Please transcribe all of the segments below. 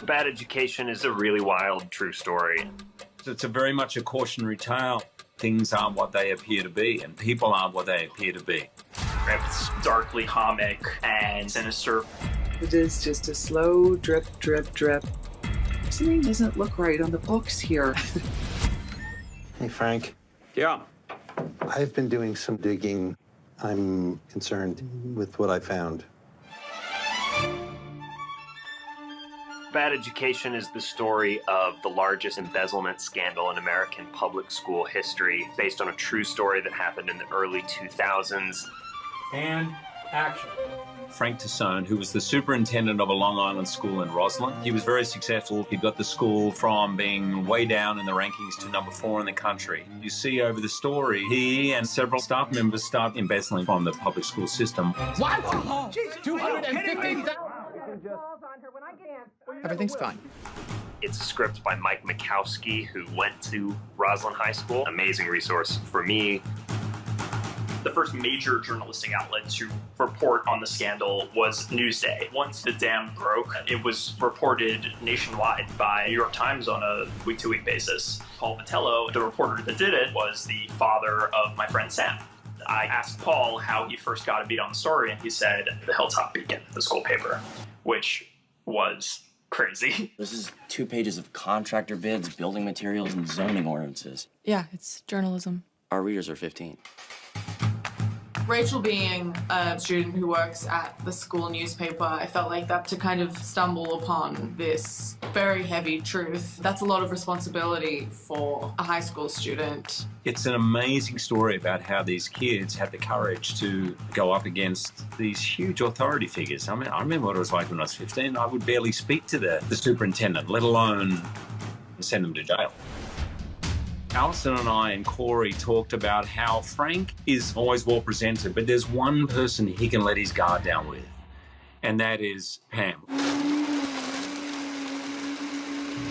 Bad Education is a really wild, true story. It's a very much a cautionary tale. Things aren't what they appear to be, and people aren't what they appear to be. It's darkly comic and sinister. It is just a slow drip, drip, drip. Something doesn't look right on the books here. Hey, Frank. Yeah. I've been doing some digging. I'm concerned with what I found. Bad Education is the story of the largest embezzlement scandal in American public school history, based on a true story that happened in the early 2000s. And action. Frank Tassone, who was the superintendent of a Long Island school in Roslyn. He was very successful. He got the school from being way down in the rankings to number 4 in the country. You see over the story, he and several staff members start embezzling from the public school system. What? Jeez, 250,000. Everything's fine. It's a script by Mike Mikowski, who went to Roslyn High School. Amazing resource for me. The first major journalistic outlet to report on the scandal was Newsday. Once the dam broke, it was reported nationwide by New York Times on a week-to-week basis. Paul Vitello, the reporter that did it, was the father of my friend Sam. I asked Paul how he first got a beat on the story, and he said the Hilltop Beacon, the school paper, which was crazy. This is 2 pages of contractor bids, building materials, and zoning ordinances. Yeah, it's journalism. Our readers are 15. Rachel being a student who works at the school newspaper, I felt like that to kind of stumble upon this very heavy truth. That's a lot of responsibility for a high school student. It's an amazing story about how these kids had the courage to go up against these huge authority figures. I mean, I remember what it was like when I was 15. I would barely speak to the superintendent, let alone send them to jail. Alison and I and Corey talked about how Frank is always well presented, but there's one person he can let his guard down with, and that is Pam.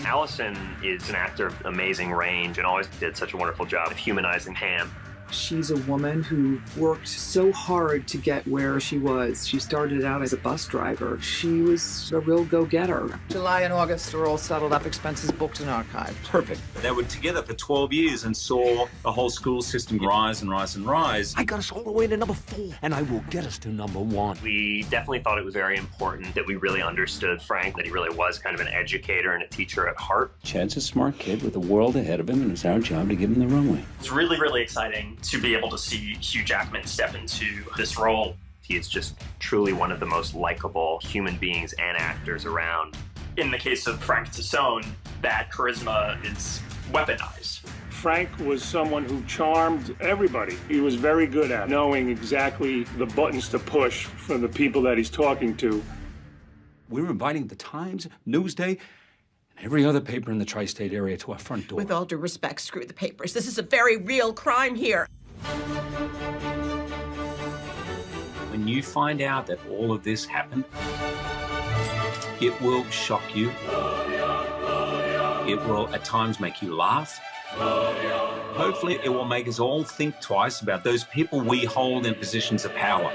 Alison is an actor of amazing range and always did such a wonderful job of humanizing Pam. She's a woman who worked so hard to get where she was. She started out as a bus driver. She was a real go-getter. July and August are all settled up, expenses booked and archived. Perfect. They were together for 12 years and saw the whole school system rise and rise and rise. I got us all the way to number 4, and I will get us to number 1. We definitely thought it was very important that we really understood Frank, that he really was kind of an educator and a teacher at heart. Chad's a smart kid with the world ahead of him, and it's our job to give him the runway. It's really, really exciting to be able to see Hugh Jackman step into this role. He is just truly one of the most likable human beings and actors around. In the case of Frank Tassone, that charisma is weaponized. Frank was someone who charmed everybody. He was very good at knowing exactly the buttons to push for the people that he's talking to. We're inviting the Times, Newsday, and every other paper in the tri-state area to our front door. With all due respect, screw the papers. This is a very real crime here. When you find out that all of this happened, it will shock you. It will at times make you laugh. Hopefully it will make us all think twice about those people we hold in positions of power.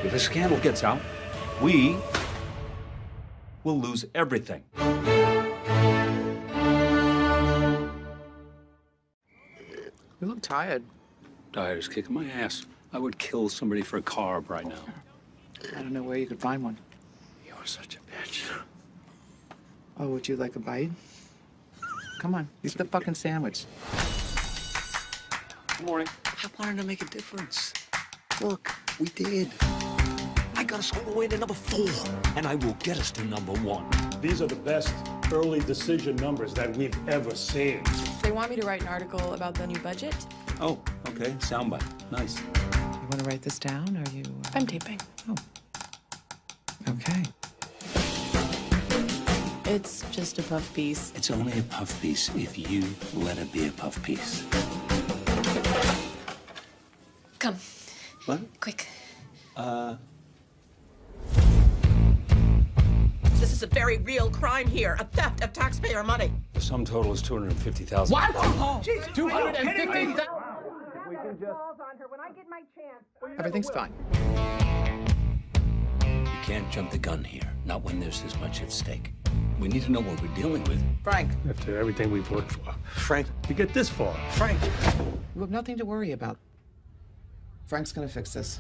If a scandal gets out, we will lose everything. You look tired. Tired is kicking my ass. I would kill somebody for a carb right now. I don't know where you could find one. You're such a bitch. Oh, would you like a bite? Come on, eat the fucking sandwich. Good morning. I wanted to make a difference. Look, we did. I got us all the way to number 4, and I will get us to number 1. These are the best early decision numbers that we've ever seen. They want me to write an article about the new budget. Oh, okay. Soundbite. Nice. You want to write this down, or you... I'm taping. Oh. Okay. It's just a puff piece. It's only a puff piece if you let it be a puff piece. Come. What? Quick. This is a very real crime here, a theft of taxpayer money. The sum total is $250,000. What? Jeez, 250,000. Everything's fine. You can't jump the gun here, not when there's this much at stake. We need to know what we're dealing with. Frank. After everything we've worked for. Frank. To get this far. Frank. You have nothing to worry about. Frank's gonna fix this.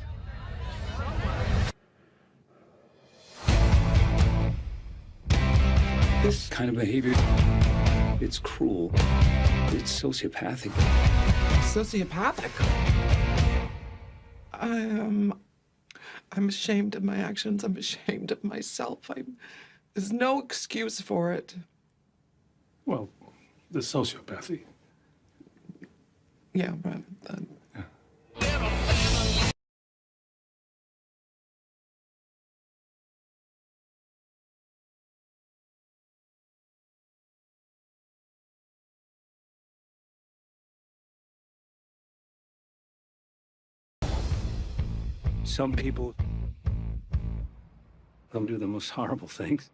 This kind of behavior, it's cruel. It's sociopathic. Sociopathic? I'm ashamed of my actions. I'm ashamed of myself. There's no excuse for it. Well, the sociopathy. Yeah, right. Some people, they'll do the most horrible things.